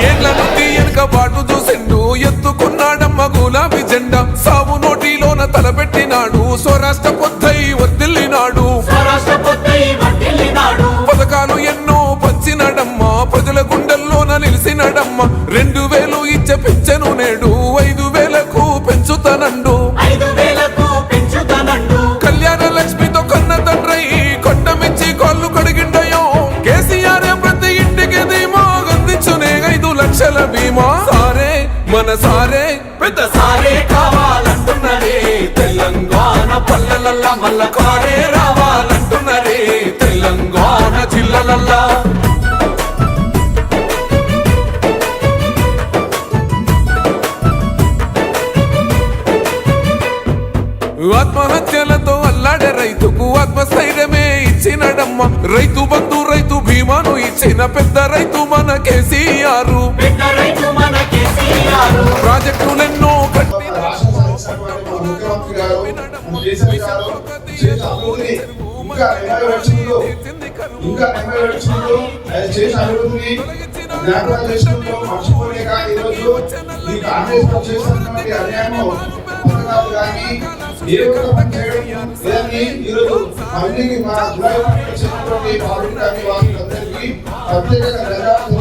ఏళ్ల నుండి వెనుకబాటు చూసిండు ఎత్తుకున్నాడమ్మ గులాబీ జెండా సాగు నోటిలోన తలపెట్టినాడు స్వరాష్ట్ర పొద్దై వర్దిల్లినాడు పథకాలు ఎన్నో పంచినాడమ్మ ప్రజల గుండెల్లోన నిలిచినాడమ్మ 2000 ఇచ్చే పింఛను నేడు 5000కు పెంచుతానండు కళ్యాణ లక్ష్మితో కన్న తండ్రై కొట్టమిచ్చి కాళ్ళు కడిగిండయో కేసీఆర్ ప్రతి ఇంటికి ధీమా అందించునే 5 లక్షల బీమా సారే మన సారే పెద్ద సారే కావాలంటున్నరే తెలంగాణ పల్లెలల్లా మల్ల కారే రావాలంటున్నరే తెలంగాణ జిల్లలల్లా ఆత్మహత్యలతో అల్లాడే రైతుకు ఆత్మస్థైర్యమే ఇచ్చినడమ్మ రైతు బంధు రైతు బీమాను ఇచ్చిన పెద్ద రైతు మన కేసీఆర్ ప్రాజెక్టులెన్నో ఏ పని చేయడం లేదని ఈరోజు మళ్ళీ మా గులాబీ ప్రత్యేకంగా ధన్యవాదాలు